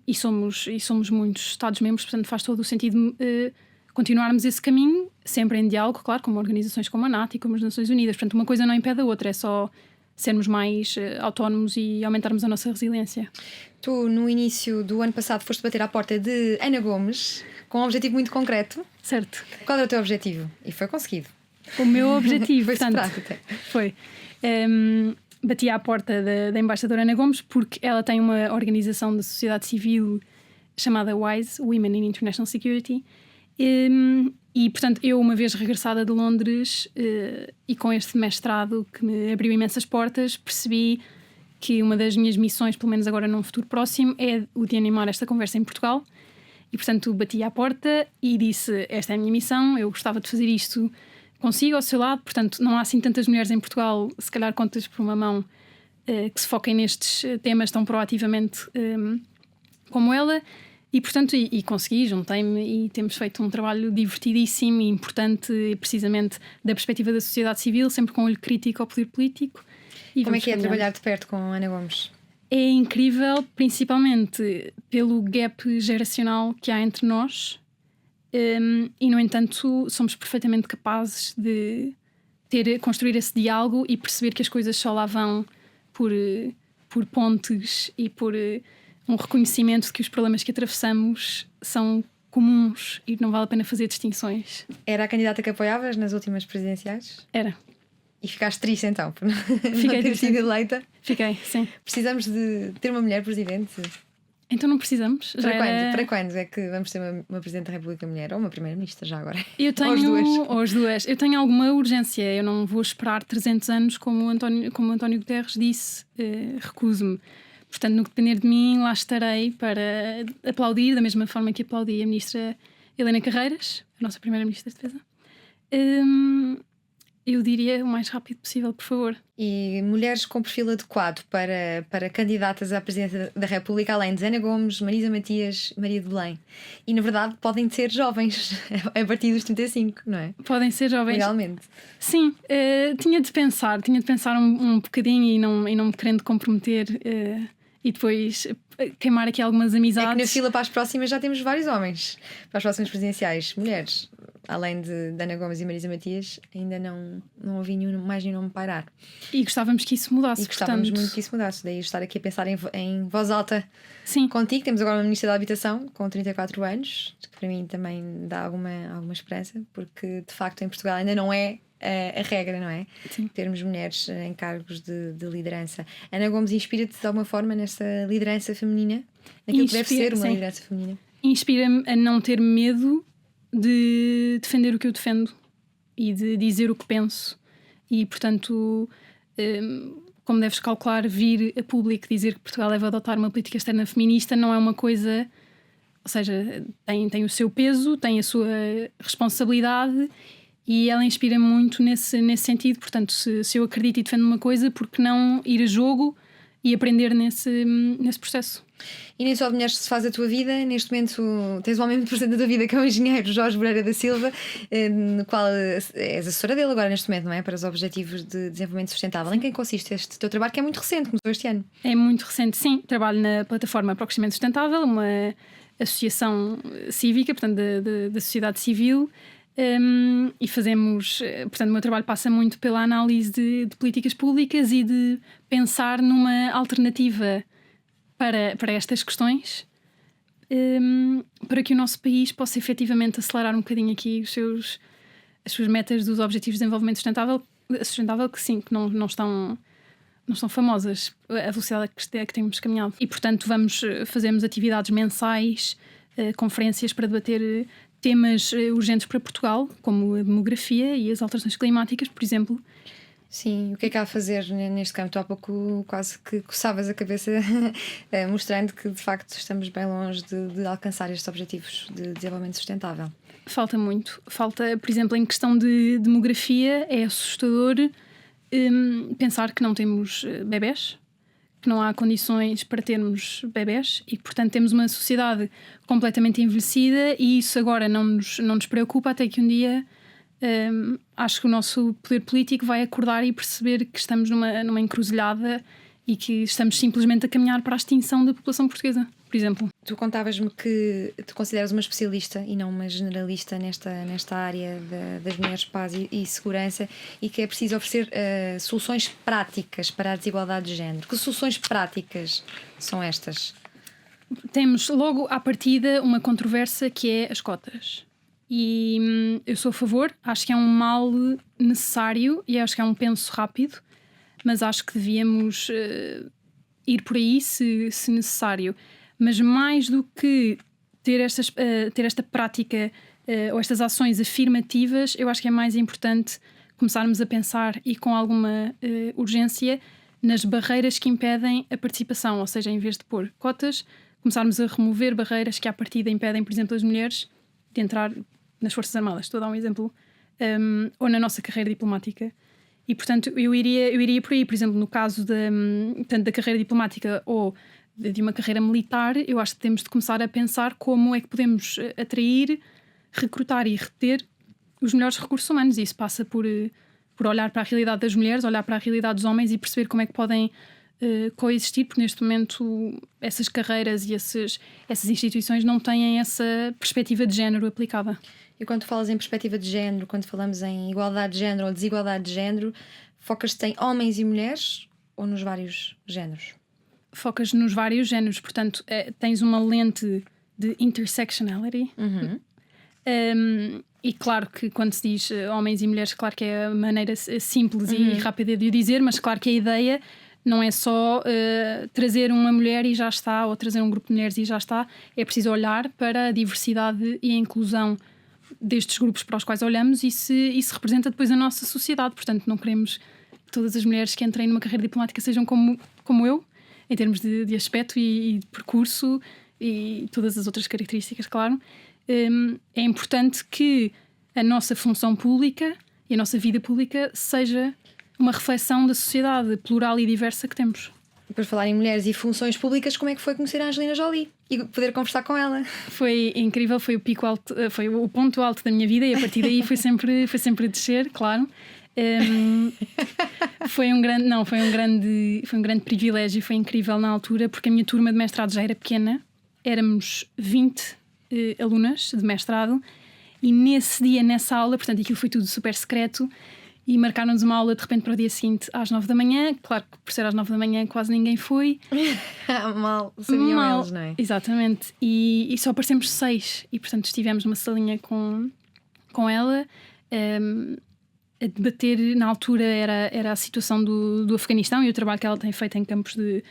E somos muitos Estados-membros, portanto faz todo o sentido continuarmos esse caminho, sempre em diálogo, claro, com organizações como a NATO e como as Nações Unidas. Portanto, uma coisa não impede a outra, é só sermos mais autónomos e aumentarmos a nossa resiliência. Tu, no início do ano passado, foste bater à porta de Ana Gomes com um objetivo muito concreto. Certo. Qual era o teu objetivo? E foi conseguido. O meu objetivo, foi portanto, até. Foi... bati à porta da embaixadora Ana Gomes porque ela tem uma organização da sociedade civil chamada WISE, Women in International Security, e portanto eu, uma vez regressada de Londres e com este mestrado que me abriu imensas portas, percebi que uma das minhas missões, pelo menos agora num futuro próximo, é o de animar esta conversa em Portugal e portanto bati à porta e disse: esta é a minha missão, eu gostava de fazer isto consigo ao seu lado, portanto não há assim tantas mulheres em Portugal, se calhar contas por uma mão, que se foquem nestes temas tão proativamente como ela e portanto consegui, juntei-me e temos feito um trabalho divertidíssimo e importante precisamente da perspectiva da sociedade civil, sempre com um olho crítico ao poder político. E como é que é trabalhar de perto com Ana Gomes? É incrível, principalmente pelo gap geracional que há entre nós. E no entanto somos perfeitamente capazes de construir esse diálogo e perceber que as coisas só lá vão por pontes e por um reconhecimento de que os problemas que atravessamos são comuns e não vale a pena fazer distinções. Era a candidata que apoiavas nas últimas presidenciais? Era. E ficaste triste então por não Fiquei ter sido eleita? Fiquei, sim. Precisamos de ter uma mulher presidente? Então não precisamos. Para quando é que vamos ter uma Presidente da República mulher? Ou uma Primeira-Ministra já agora? Eu tenho, ou as duas. Eu tenho alguma urgência. Eu não vou esperar 300 anos como o António Guterres disse. Recuso-me. Portanto, no que depender de mim, lá estarei para aplaudir, da mesma forma que aplaudi a Ministra Helena Carreiras, a nossa Primeira-Ministra de Defesa. Eu diria o mais rápido possível, por favor. E mulheres com perfil adequado para candidatas à Presidência da República, além de Ana Gomes, Marisa Matias, Maria de Belém. E, na verdade, podem ser jovens, a partir dos 35, não é? Podem ser jovens. Legalmente. Sim, tinha de pensar um bocadinho e não me querendo comprometer e depois queimar aqui algumas amizades. É que na fila para as próximas já temos vários homens, para as próximas presidenciais, mulheres. Além de Ana Gomes e Marisa Matias, ainda não ouvi mais nenhum nome pairar. E gostávamos que isso mudasse. E gostávamos muito que isso mudasse. Daí estar aqui a pensar em voz alta. Sim. Contigo. Temos agora uma Ministra da Habitação com 34 anos, que para mim também dá alguma esperança, porque de facto em Portugal ainda não é a regra, não é? Sim. Termos mulheres em cargos de liderança. Ana Gomes inspira-te de alguma forma nesta liderança feminina? Naquilo que deve ser uma liderança feminina? Inspira-me a não ter medo de defender o que eu defendo e de dizer o que penso. E, portanto, como deves calcular, vir a público dizer que Portugal deve adotar uma política externa feminista não é uma coisa... Ou seja, tem o seu peso, tem a sua responsabilidade e ela inspira muito nesse sentido. Portanto, se eu acredito e defendo uma coisa, por que não ir a jogo e aprender nesse processo? E nem só de mulheres se faz a tua vida. Neste momento tens o homem muito presente da tua vida, que é o engenheiro Jorge Moreira da Silva, no qual és assessora dele agora neste momento, não é? Para os Objetivos de Desenvolvimento Sustentável. Em quem consiste este teu trabalho, que é muito recente, começou este ano? É muito recente, sim. Trabalho na Plataforma para o Crescimento Sustentável, uma associação cívica, portanto da sociedade civil, e fazemos, portanto o meu trabalho passa muito pela análise de políticas públicas e de pensar numa alternativa para estas questões, para que o nosso país possa efetivamente acelerar um bocadinho aqui as suas metas dos Objetivos de Desenvolvimento Sustentável, que sim, que não estão famosas a velocidade que temos caminhado. E, portanto, fazemos atividades mensais, conferências para debater temas urgentes para Portugal, como a demografia e as alterações climáticas, por exemplo. Sim, o que é que há a fazer neste campo? Tu há pouco quase que coçavas a cabeça mostrando que de facto estamos bem longe de alcançar estes objetivos de desenvolvimento sustentável. Falta muito. Falta, por exemplo, em questão de demografia, é assustador pensar que não temos bebés, que não há condições para termos bebés e que, portanto, temos uma sociedade completamente envelhecida e isso agora não nos preocupa até que um dia... acho que o nosso poder político vai acordar e perceber que estamos numa encruzilhada e que estamos simplesmente a caminhar para a extinção da população portuguesa, por exemplo. Tu contavas-me que te consideras uma especialista e não uma generalista nesta área das mulheres, paz e segurança, e que é preciso oferecer soluções práticas para a desigualdade de género. Que soluções práticas são estas? Temos logo à partida uma controvérsia que é as cotas. E eu sou a favor, acho que é um mal necessário e acho que é um penso rápido, mas acho que devíamos ir por aí se necessário. Mas mais do que ter esta prática ou estas ações afirmativas, eu acho que é mais importante começarmos a pensar e com alguma urgência nas barreiras que impedem a participação, ou seja, em vez de pôr cotas, começarmos a remover barreiras que à partida impedem, por exemplo, as mulheres de entrar nas Forças Armadas, estou a dar um exemplo, ou na nossa carreira diplomática. E, portanto, eu iria por aí, por exemplo, no caso tanto da carreira diplomática ou de uma carreira militar, eu acho que temos de começar a pensar como é que podemos atrair, recrutar e reter os melhores recursos humanos. E isso passa por olhar para a realidade das mulheres, olhar para a realidade dos homens e perceber como é que podem coexistir, porque neste momento essas carreiras e essas instituições não têm essa perspectiva de género aplicada. E quando falas em perspectiva de género, quando falamos em igualdade de género ou desigualdade de género, focas-te em homens e mulheres ou nos vários géneros? Focas nos vários géneros, portanto tens uma lente de intersectionality. Uhum. E claro que quando se diz homens e mulheres, claro que é a maneira simples e rápida de o dizer, mas claro que a ideia não é só trazer uma mulher e já está, ou trazer um grupo de mulheres e já está. É preciso olhar para a diversidade e a inclusão destes grupos para os quais olhamos e se representa depois a nossa sociedade. Portanto, não queremos que todas as mulheres que entrem numa carreira diplomática sejam como eu, em termos de aspecto e de percurso e todas as outras características, claro. É importante que a nossa função pública e a nossa vida pública seja uma reflexão da sociedade plural e diversa que temos. Por falar em mulheres e funções públicas, como é que foi conhecer a Angelina Jolie e poder conversar com ela? Foi incrível, foi o pico alto, foi o ponto alto da minha vida e a partir daí foi sempre a descer, claro. Foi um grande privilégio, foi incrível na altura, porque a minha turma de mestrado já era pequena, éramos 20 alunas de mestrado e nesse dia, nessa aula, portanto aquilo foi tudo super secreto e marcaram-nos uma aula de repente para o dia seguinte às 9 da manhã, claro que por ser às 9 da manhã quase ninguém foi. Mal sabiam eles, não é? Exatamente, e só aparecemos 6 e portanto estivemos numa salinha com ela. a debater. Na altura era a situação do Afeganistão e o trabalho que ela tem feito em campos de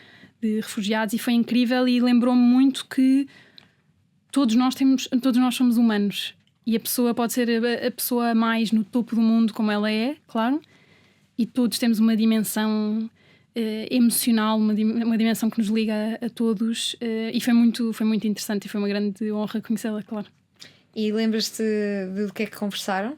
refugiados, e foi incrível, e lembrou-me muito que todos nós somos humanos, e a pessoa pode ser a pessoa mais no topo do mundo, como ela é, claro, e todos temos uma dimensão emocional, uma dimensão que nos liga a todos, e foi muito interessante, e foi uma grande honra conhecê-la, claro. E lembras-te do que é que conversaram?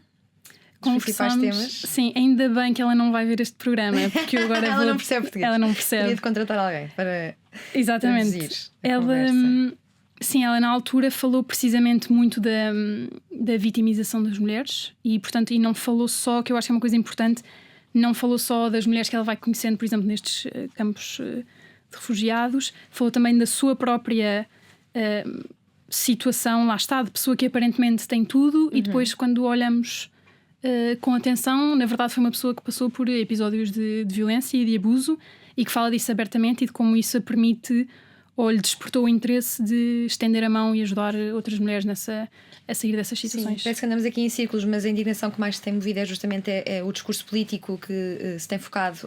Os principais Conversamos, temas? sim, ainda bem que ela não vai ver este programa, porque eu agora Ela não percebe português. Ela não percebe. Teria de contratar alguém para Exatamente. traduzir a Ela, conversa. sim, ela na altura falou precisamente muito da vitimização das mulheres, e portanto, e não falou só, que eu acho que é uma coisa importante, não falou só das mulheres que ela vai conhecendo, por exemplo, nestes campos de refugiados, falou também da sua própria situação, lá está, de pessoa que aparentemente tem tudo, e depois, quando olhamos com atenção, na verdade foi uma pessoa que passou por episódios de violência e de abuso, e que fala disso abertamente, e de como isso a permite, ou lhe despertou o interesse de estender a mão e ajudar outras mulheres a sair dessas situações. Sim, parece que andamos aqui em círculos, mas a indignação que mais se tem movido é justamente o discurso político que se tem focado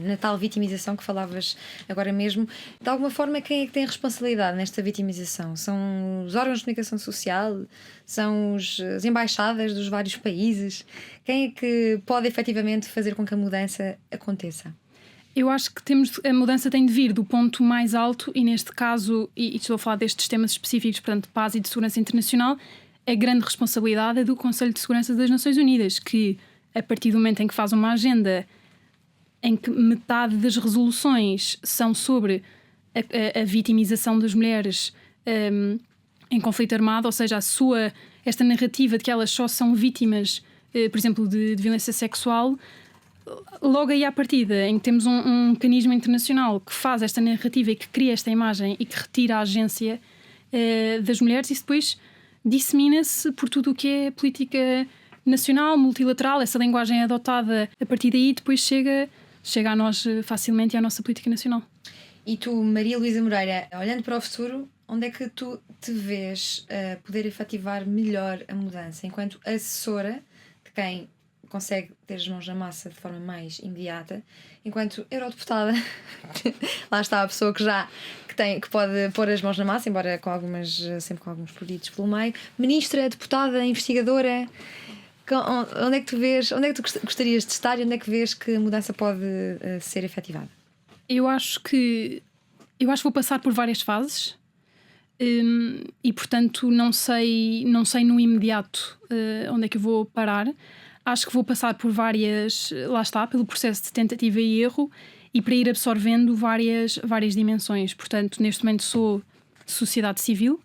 na tal vitimização que falavas agora mesmo. De alguma forma, quem é que tem a responsabilidade nesta vitimização? São os órgãos de comunicação social? São as embaixadas dos vários países? Quem é que pode efetivamente fazer com que a mudança aconteça? Eu acho que a mudança tem de vir do ponto mais alto, e neste caso, e estou a falar destes temas específicos, portanto, de paz e de segurança internacional, a grande responsabilidade é do Conselho de Segurança das Nações Unidas, que, a partir do momento em que faz uma agenda em que metade das resoluções são sobre a vitimização das mulheres em conflito armado, ou seja, esta narrativa de que elas só são vítimas, por exemplo, de violência sexual. Logo aí à partida, em que temos um mecanismo internacional que faz esta narrativa e que cria esta imagem e que retira a agência das mulheres, isso depois dissemina-se por tudo o que é política nacional, multilateral. Essa linguagem é adotada a partir daí, depois chega a nós facilmente e à nossa política nacional. E tu, Maria Luísa Moreira, olhando para o futuro, onde é que tu te vês poder efetivar melhor a mudança enquanto assessora de quem consegue ter as mãos na massa de forma mais imediata, enquanto eurodeputada? Lá está a pessoa que pode pôr as mãos na massa, embora sempre com alguns pruridos pelo meio. Ministra, deputada, investigadora, onde é que tu vês, onde é que tu gostarias de estar, e onde é que vês que a mudança pode ser efetivada? Eu acho que vou passar por várias fases, e portanto não sei no imediato onde é que eu vou parar. Acho que vou passar por pelo processo de tentativa e erro, e para ir absorvendo várias dimensões. Portanto, neste momento sou sociedade civil.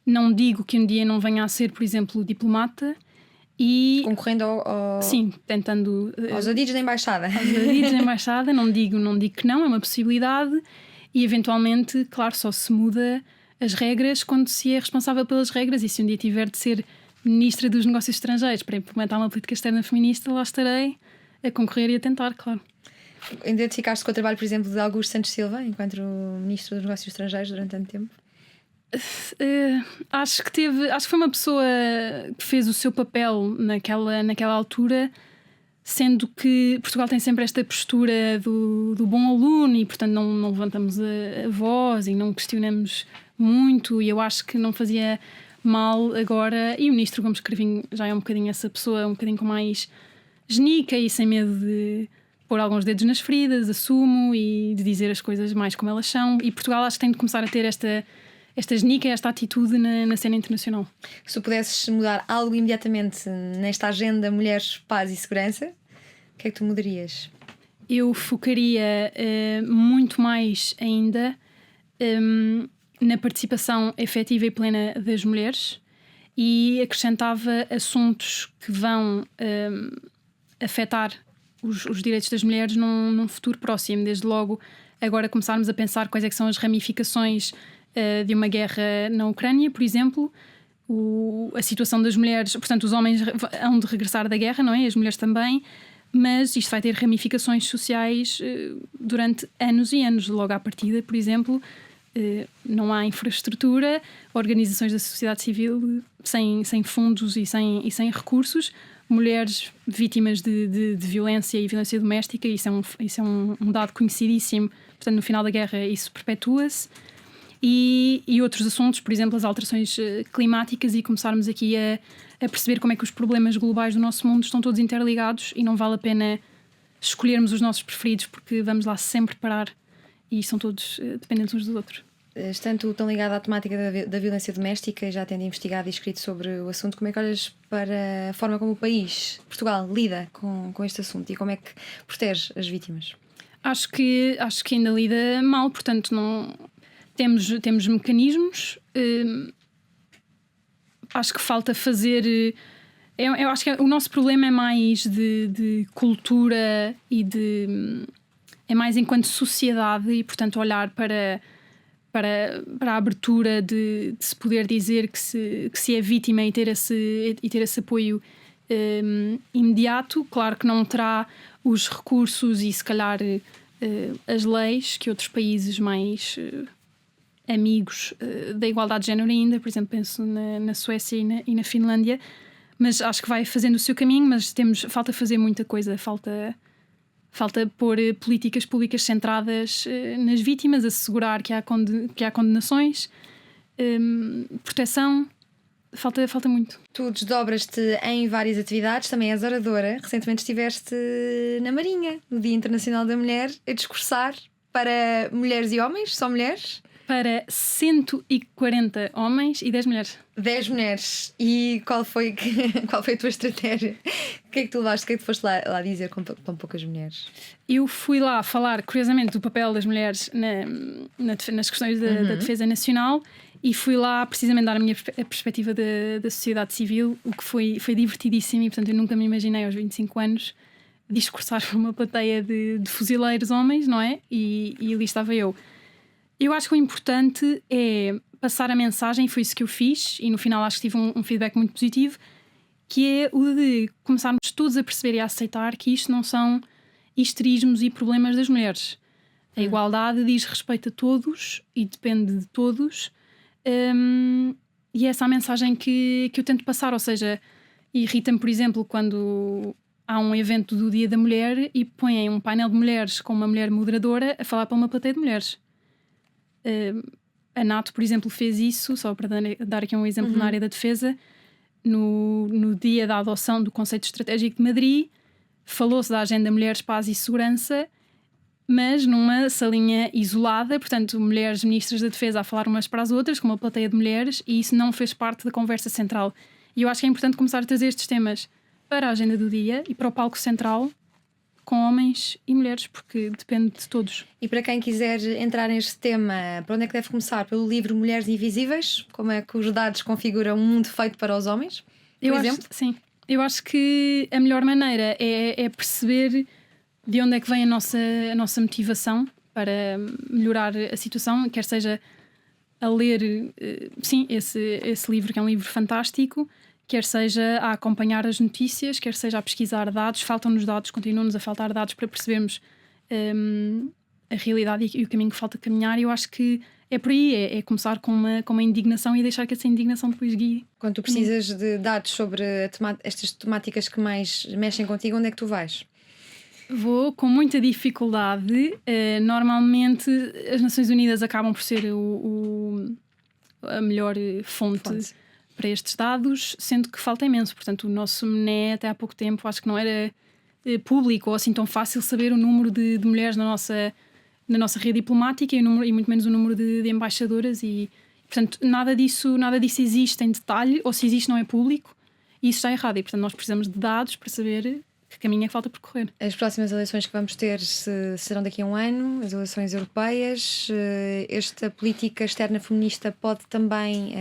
Não digo que um dia não venha a ser, por exemplo, diplomata. E concorrendo sim, tentando aos adidos da embaixada. Aos adidos da embaixada, não digo que não, é uma possibilidade. E eventualmente, claro, só se muda as regras quando se é responsável pelas regras, e se um dia tiver de ser Ministra dos Negócios Estrangeiros para implementar uma política externa feminista, lá estarei a concorrer e a tentar, claro. Identificaste com o trabalho, por exemplo, de Augusto Santos Silva, enquanto Ministro dos Negócios Estrangeiros durante tanto tempo? Acho que foi uma pessoa que fez o seu papel naquela altura, sendo que Portugal tem sempre esta postura do bom aluno, e portanto não levantamos a voz e não questionamos muito, e eu acho que não fazia mal agora. E o Ministro Gomes Cravinho já é um bocadinho essa pessoa, um bocadinho com mais genica e sem medo de pôr alguns dedos nas feridas, assumo, e de dizer as coisas mais como elas são. E Portugal acho que tem de começar a ter esta genica, esta atitude na cena internacional. Se tu pudesses mudar algo imediatamente nesta agenda Mulheres, Paz e Segurança, o que é que tu mudarias? Eu focaria muito mais ainda na participação efetiva e plena das mulheres, e acrescentava assuntos que vão afetar os direitos das mulheres num futuro próximo. Desde logo, agora começarmos a pensar quais é que são as ramificações de uma guerra na Ucrânia, por exemplo. A situação das mulheres, portanto, os homens hão de regressar da guerra, não é? As mulheres também, mas isto vai ter ramificações sociais durante anos e anos. Logo à partida, por exemplo, não há infraestrutura, organizações da sociedade civil sem fundos e sem recursos mulheres vítimas de violência e violência doméstica. Isso é um dado conhecidíssimo. Portanto, no final da guerra isso perpetua-se. E outros assuntos, por exemplo, as alterações climáticas, e começarmos aqui a perceber como é que os problemas globais do nosso mundo estão todos interligados e não vale a pena escolhermos os nossos preferidos, porque vamos lá sempre parar e são todos dependentes uns dos outros. Estando tão ligado à temática da violência doméstica, já tendo investigado e escrito sobre o assunto, como é que olhas para a forma como o país, Portugal, lida com este assunto e como é que protege as vítimas? Acho que ainda lida mal, portanto não temos mecanismos. Acho que falta fazer. Eu acho que o nosso problema é mais de cultura e é mais enquanto sociedade, e portanto olhar para a abertura de se poder dizer que se é vítima e ter esse apoio imediato. Claro que não terá os recursos e se calhar as leis que outros países mais amigos da igualdade de género ainda, por exemplo, penso na Suécia e na Finlândia, mas acho que vai fazendo o seu caminho, mas falta fazer muita coisa, falta pôr políticas públicas centradas nas vítimas, assegurar que há condenações, proteção, falta muito. Tu desdobras-te em várias atividades, também és oradora. Recentemente estiveste na Marinha, no Dia Internacional da Mulher, a discursar para mulheres e homens, só mulheres? Para 140 homens e 10 mulheres. 10 mulheres. E qual foi a tua estratégia? O que é que tu levaste? O que é que tu foste lá dizer com tão poucas mulheres? Eu fui lá falar, curiosamente, do papel das mulheres nas questões da defesa nacional, e fui lá precisamente dar a minha perspectiva da sociedade civil, o que foi divertidíssimo. E portanto eu nunca me imaginei aos 25 anos discursar para uma plateia de fuzileiros homens, não é? E ali estava eu. Eu acho que o importante é passar a mensagem, e foi isso que eu fiz, e no final acho que tive um feedback muito positivo, que é o de começarmos todos a perceber e a aceitar que isto não são histerismos e problemas das mulheres. A igualdade diz respeito a todos e depende de todos, e é essa a mensagem que eu tento passar. Ou seja, irrita-me, por exemplo, quando há um evento do Dia da Mulher e põem um painel de mulheres com uma mulher moderadora a falar para uma plateia de mulheres. A NATO, por exemplo, fez isso, só para dar aqui um exemplo na área da defesa, no dia da adoção do Conceito Estratégico de Madrid, falou-se da Agenda Mulheres, Paz e Segurança, mas numa salinha isolada, portanto, mulheres ministras da defesa a falar umas para as outras, com uma plateia de mulheres, e isso não fez parte da conversa central. E eu acho que é importante começar a trazer estes temas para a agenda do dia e para o palco central, com homens e mulheres, porque depende de todos. E para quem quiser entrar neste tema, para onde é que deve começar? Pelo livro Mulheres Invisíveis? Como é que os dados configuram um mundo feito para os homens? Por exemplo? Sim. Eu acho que a melhor maneira é perceber de onde é que vem a nossa motivação para melhorar a situação, quer seja a ler, esse livro, que é um livro fantástico, quer seja a acompanhar as notícias, quer seja a pesquisar dados. Faltam-nos dados, continuam-nos a faltar dados para percebermos a realidade e o caminho que falta caminhar. E eu acho que é por aí, é começar com uma indignação e deixar que essa indignação depois guie. Quando tu precisas de dados sobre estas temáticas que mais mexem contigo, onde é que tu vais? Vou com muita dificuldade. Normalmente as Nações Unidas acabam por ser a melhor fonte para estes dados, sendo que falta imenso. Portanto, o nosso MNE, até há pouco tempo, acho que não era público ou assim tão fácil saber o número de mulheres na nossa rede diplomática e muito menos o número de embaixadoras. E, portanto, nada disso existe em detalhe, ou se existe não é público, e isso está errado. E, portanto, nós precisamos de dados para saber que caminho é que falta percorrer. As próximas eleições que vamos ter serão daqui a um ano, as eleições europeias. Esta política externa feminista pode também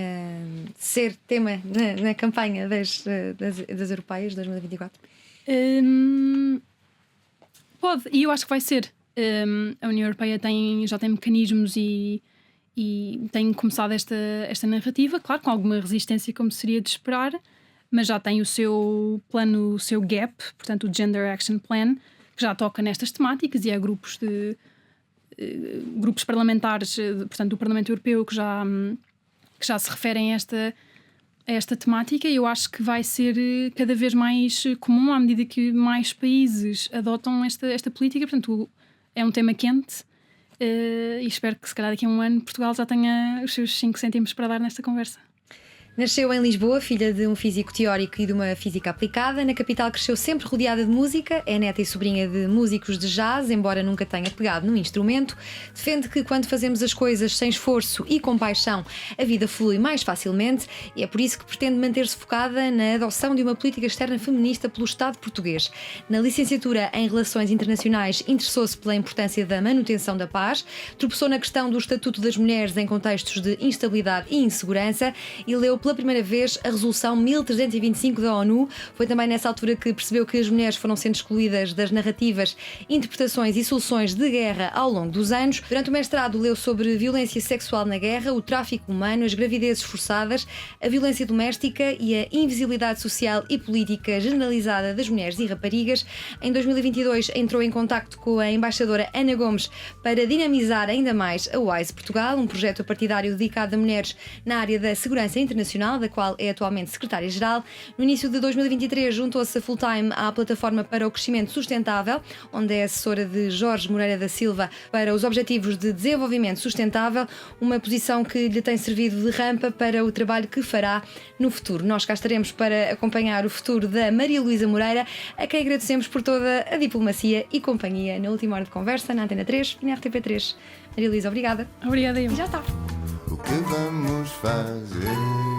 ser tema na campanha das europeias de 2024? Pode, e eu acho que vai ser. A União Europeia já tem mecanismos e tem começado esta narrativa, claro, com alguma resistência, como seria de esperar, mas já tem o seu plano, o seu GAP, portanto o Gender Action Plan, que já toca nestas temáticas, e há grupos parlamentares, portanto do Parlamento Europeu, que já se referem a a esta temática e eu acho que vai ser cada vez mais comum à medida que mais países adotam esta política. Portanto, é um tema quente e espero que se calhar daqui a um ano Portugal já tenha os seus 5 cêntimos para dar nesta conversa. Nasceu em Lisboa, filha de um físico teórico e de uma física aplicada. Na capital cresceu sempre rodeada de música, é neta e sobrinha de músicos de jazz, embora nunca tenha pegado num instrumento. Defende que quando fazemos as coisas sem esforço e com paixão, a vida flui mais facilmente e é por isso que pretende manter-se focada na adoção de uma política externa feminista pelo Estado português. Na licenciatura em Relações Internacionais, interessou-se pela importância da manutenção da paz, tropeçou na questão do Estatuto das Mulheres em contextos de instabilidade e insegurança e leu pela primeira vez a Resolução 1325 da ONU. Foi também nessa altura que percebeu que as mulheres foram sendo excluídas das narrativas, interpretações e soluções de guerra ao longo dos anos. Durante o mestrado leu sobre violência sexual na guerra, o tráfico humano, as gravidezes forçadas, a violência doméstica e a invisibilidade social e política generalizada das mulheres e raparigas. Em 2022 entrou em contacto com a embaixadora Ana Gomes para dinamizar ainda mais a WISE Portugal, um projeto partidário dedicado a mulheres na área da segurança internacional, da qual é atualmente secretária-geral. No início de 2023 juntou-se a full-time à Plataforma para o Crescimento Sustentável, onde é assessora de Jorge Moreira da Silva para os Objetivos de Desenvolvimento Sustentável, uma posição que lhe tem servido de rampa para o trabalho que fará no futuro. Nós cá estaremos para acompanhar o futuro da Maria Luísa Moreira, a quem agradecemos por toda a diplomacia e companhia na última hora de conversa na Antena 3 e na RTP3. Maria Luísa, obrigada. Obrigada, eu. E já está. O que vamos fazer?